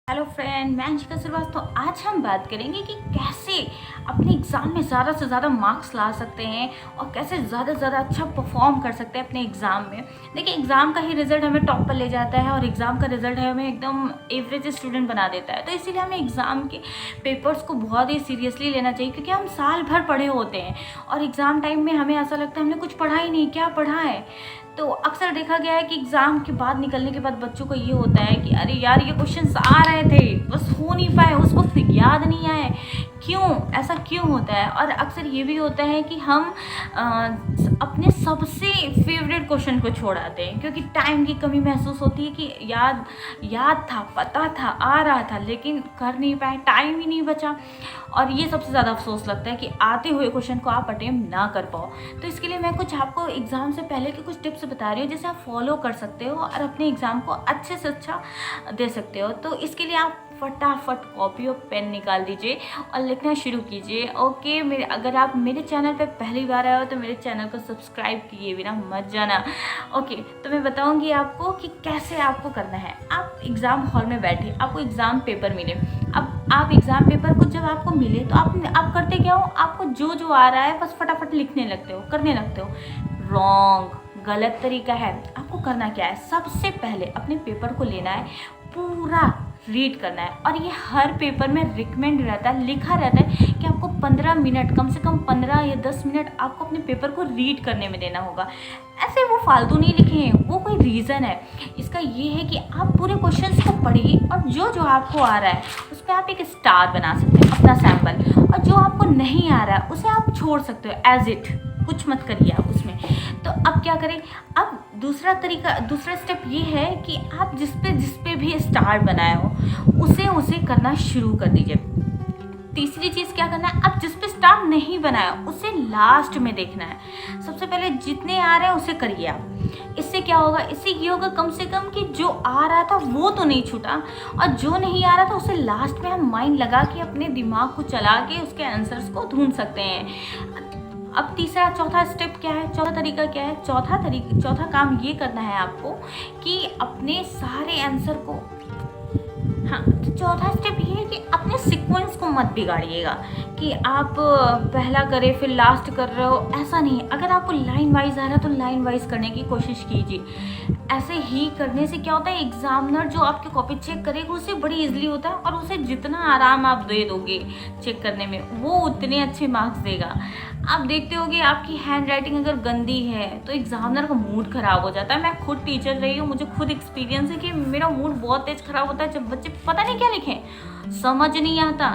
Hello friend, मैं अंशिका श्रीवास्तव। तो आज हम बात करेंगे कि कैसे अपने एग्ज़ाम में ज़्यादा से ज़्यादा मार्क्स ला सकते हैं और कैसे ज़्यादा से ज़्यादा अच्छा परफॉर्म कर सकते हैं अपने एग्ज़ाम में। देखिए, एग्ज़ाम का ही रिज़ल्ट हमें टॉप पर ले जाता है और एग्ज़ाम का रिज़ल्ट है हमें एकदम एवरेज स्टूडेंट बना देता है। तो इसीलिए हमें एग्ज़ाम के पेपर्स को बहुत ही सीरियसली लेना चाहिए, क्योंकि हम साल भर पढ़े होते हैं और एग्ज़ाम टाइम में हमें ऐसा लगता है हमने कुछ पढ़ा ही नहीं, क्या पढ़ा है। तो अक्सर देखा गया है कि एग्ज़ाम के बाद निकलने के बाद बच्चों को ये होता है कि अरे यार, ये क्वेश्चंस आ रहे थे बस हो नहीं पाए, उस वक्त याद नहीं आए। क्यों ऐसा क्यों होता है? और अक्सर ये भी होता है कि हम अपने सबसे फेवरेट क्वेश्चन को छोड़ आते हैं, क्योंकि टाइम की कमी महसूस होती है कि याद था, पता था, आ रहा था, लेकिन कर नहीं पाए, टाइम ही नहीं बचा। और ये सबसे ज़्यादा अफसोस लगता है कि आते हुए क्वेश्चन को आप अटेम्प्ट ना कर पाओ। तो इसके लिए मैं कुछ आपको एग्ज़ाम से पहले के कुछ टिप्स बता रही हूँ, जिसे आप फॉलो कर सकते हो और अपने एग्ज़ाम को अच्छे से अच्छा दे सकते हो। तो इसके लिए आप फटाफट कॉपी और पेन निकाल दीजिए और लिखना शुरू कीजिए। ओके, अगर आप मेरे चैनल पे पहली बार आए हो तो मेरे चैनल को सब्सक्राइब किए बिना मत जाना। ओके, तो मैं बताऊंगी आपको कि कैसे आपको करना है। आप एग्ज़ाम हॉल में बैठे, आपको एग्ज़ाम पेपर मिले। अब आप एग्ज़ाम पेपर को जब आपको मिले तो आप करते क्या हो? आपको जो जो आ रहा है बस फटाफट लिखने लगते हो, करने लगते हो। रॉन्ग, गलत तरीका है। आपको करना क्या है? सबसे पहले अपने पेपर को लेना है, पूरा रीड करना है। और ये हर पेपर में रिकमेंड रहता है, लिखा रहता है कि आपको 15 मिनट, कम से कम 15 या 10 मिनट आपको अपने पेपर को रीड करने में देना होगा। ऐसे वो फालतू नहीं लिखे हैं, वो कोई रीज़न है। इसका ये है कि आप पूरे क्वेश्चंस को पढ़िए और जो जो आपको आ रहा है उस पर आप एक स्टार बना सकते हैं, अपना सैम्पल। और जो आपको नहीं आ रहा है उसे आप छोड़ सकते हो एज इट, कुछ मत करिए आप उसमें। तो अब क्या करें? अब दूसरा स्टेप ये है कि आप जिस पे भी स्टार बनाए हो उसे करना शुरू कर दीजिए। तीसरी चीज़ क्या करना है? अब जिस पे स्टार नहीं बनाया उसे लास्ट में देखना है। सबसे पहले जितने आ रहे हैं उसे करिए आप। इससे क्या होगा? इससे ये होगा कम से कम कि जो आ रहा था वो तो नहीं छूटा, और जो नहीं आ रहा था उसे लास्ट में हम माइंड लगा के अपने दिमाग को चला के उसके आंसर्स को ढूंढ सकते हैं। अब चौथा स्टेप क्या है? चौथा तरीका क्या है? चौथा काम ये करना है आपको कि अपने सारे आंसर को, हाँ, तो चौथा स्टेप ये है कि अपने सीक्वेंस को मत बिगाड़िएगा कि आप पहला करें फिर लास्ट कर रहे हो। ऐसा नहीं है। अगर आपको लाइन वाइज आ रहा है तो लाइन वाइज करने की कोशिश कीजिए। ऐसे ही करने से क्या होता है, एग्जामिनर जो आपकी कॉपी चेक करेगा उसे बड़ी इजीली होता है, और उसे जितना आराम आप दे दोगे चेक करने में वो उतने अच्छे मार्क्स देगा। आप देखते होगे आपकी हैंड राइटिंग अगर गंदी है तो एग्जामिनर का मूड खराब हो जाता है। मैं खुद टीचर रही हूँ, मुझे खुद एक्सपीरियंस है कि मेरा मूड बहुत तेज खराब होता है जब बच्चे पता नहीं क्या लिखें, समझ नहीं आता।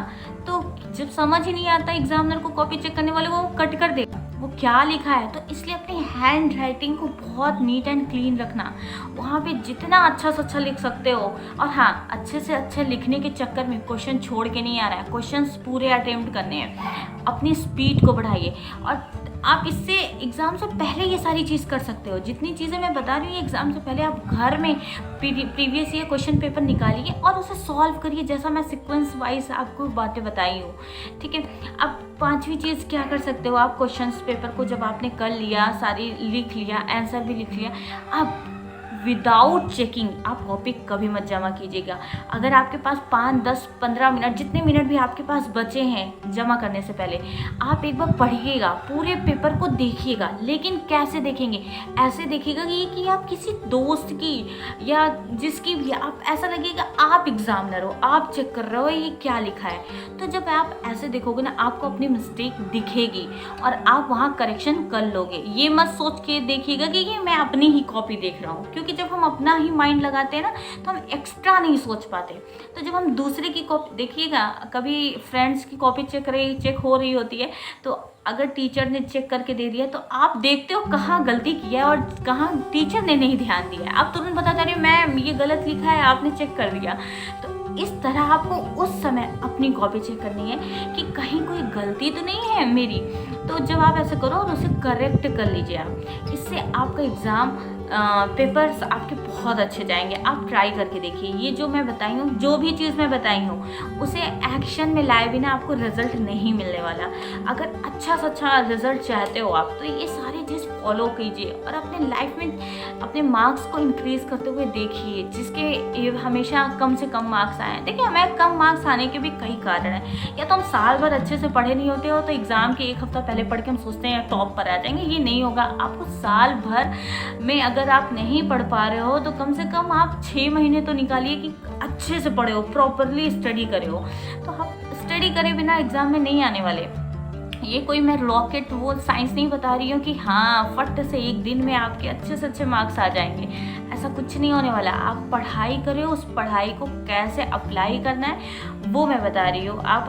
तो जब समझ ही नहीं आता, एग्जामिनर को कॉपी चेक करने वाले वो कट कर देगा वो क्या लिखा है। तो इसलिए अपनी हैंड राइटिंग को बहुत नीट एंड क्लीन रखना, वहाँ पे जितना अच्छा से अच्छा लिख सकते हो। और हाँ, अच्छे से अच्छे लिखने के चक्कर में क्वेश्चन छोड़ के नहीं आ रहा है, क्वेश्चंस पूरे अटेम्प्ट करने हैं। अपनी स्पीड को बढ़ाइए और आप इससे एग्ज़ाम से पहले ये सारी चीज़ कर सकते हो। जितनी चीज़ें मैं बता रही हूँ एग्ज़ाम से पहले आप घर में प्रीवियस ईयर क्वेश्चन पेपर निकालिए और उसे सॉल्व करिए, जैसा मैं सीक्वेंस वाइज आपको बातें बताई हूँ। ठीक है। अब पांचवी चीज़ क्या कर सकते हो आप? क्वेश्चन पेपर को जब आपने कर लिया, सारी लिख लिया, आंसर भी लिख लिया, अब विदाउट चेकिंग आप कॉपी कभी मत जमा कीजिएगा। अगर आपके पास 5, 10, 15 मिनट, जितने मिनट भी आपके पास बचे हैं जमा करने से पहले, आप एक बार पढ़िएगा, पूरे पेपर को देखिएगा। लेकिन कैसे देखेंगे? ऐसे देखिएगा कि आप किसी दोस्त की या जिसकी भी, आप ऐसा लगेगा आप एग्जामिनर हो, आप चेक कर रहे हो ये क्या लिखा है। तो जब आप ऐसे देखोगे ना, आपको अपनी मिस्टेक दिखेगी और आप वहाँ करेक्शन कर लोगे। ये मत सोच के देखिएगा कि ये मैं अपनी ही कॉपी देख रहा हूँ, क्योंकि जब हम अपना ही माइंड लगाते हैं ना तो हम एक्स्ट्रा नहीं सोच पाते। तो जब हम दूसरे की कॉपी देखिएगा, कभी फ्रेंड्स की कॉपी चेक हो रही होती है, तो अगर टीचर ने चेक करके दे दिया तो आप देखते हो कहाँ गलती किया है और कहाँ टीचर ने नहीं ध्यान दिया। आप तुरंत बता जा रहे हो मैम ये गलत लिखा है, आपने चेक कर दिया। तो इस तरह आपको उस समय अपनी कॉपी चेक करनी है कि कहीं कोई गलती तो नहीं है मेरी। तो जब आप ऐसा करो और उसे करेक्ट कर लीजिए आप। इससे आपका एग्ज़ाम पेपर्स आपके बहुत अच्छे जाएंगे। आप ट्राई करके देखिए। ये जो मैं बताई हूँ, जो भी चीज़ मैं बताई हूँ, उसे एक्शन में लाए बिना आपको रिजल्ट नहीं मिलने वाला। अगर अच्छा से अच्छा रिजल्ट चाहते हो आप, तो ये सारी चीज़ फॉलो कीजिए और अपने लाइफ में अपने मार्क्स को इंक्रीज़ करते हुए देखिए, जिसके हमेशा कम से कम मार्क्स आए। देखिए, हमें कम मार्क्स आने के भी कई कारण हैं। या तो हम साल भर अच्छे से पढ़े नहीं होते हो, तो एग्ज़ाम के एक हफ्ता पहले पढ़ के हम सोचते हैं टॉप पर आ जाएंगे। ये नहीं होगा। आपको साल भर में अगर आप नहीं पढ़ पा रहे हो, तो कम से कम आप 6 महीने तो निकालिए कि अच्छे से पढ़े हो, प्रॉपरली स्टडी करे हो। तो आप स्टडी करे बिना एग्ज़ाम में नहीं आने वाले। ये कोई मैं रॉकेट वो साइंस नहीं बता रही हूँ कि हाँ फट से एक दिन में आपके अच्छे से अच्छे मार्क्स आ जाएंगे। ऐसा कुछ नहीं होने वाला। आप पढ़ाई करें, उस पढ़ाई को कैसे अप्लाई करना है वो मैं बता रही हूँ। आप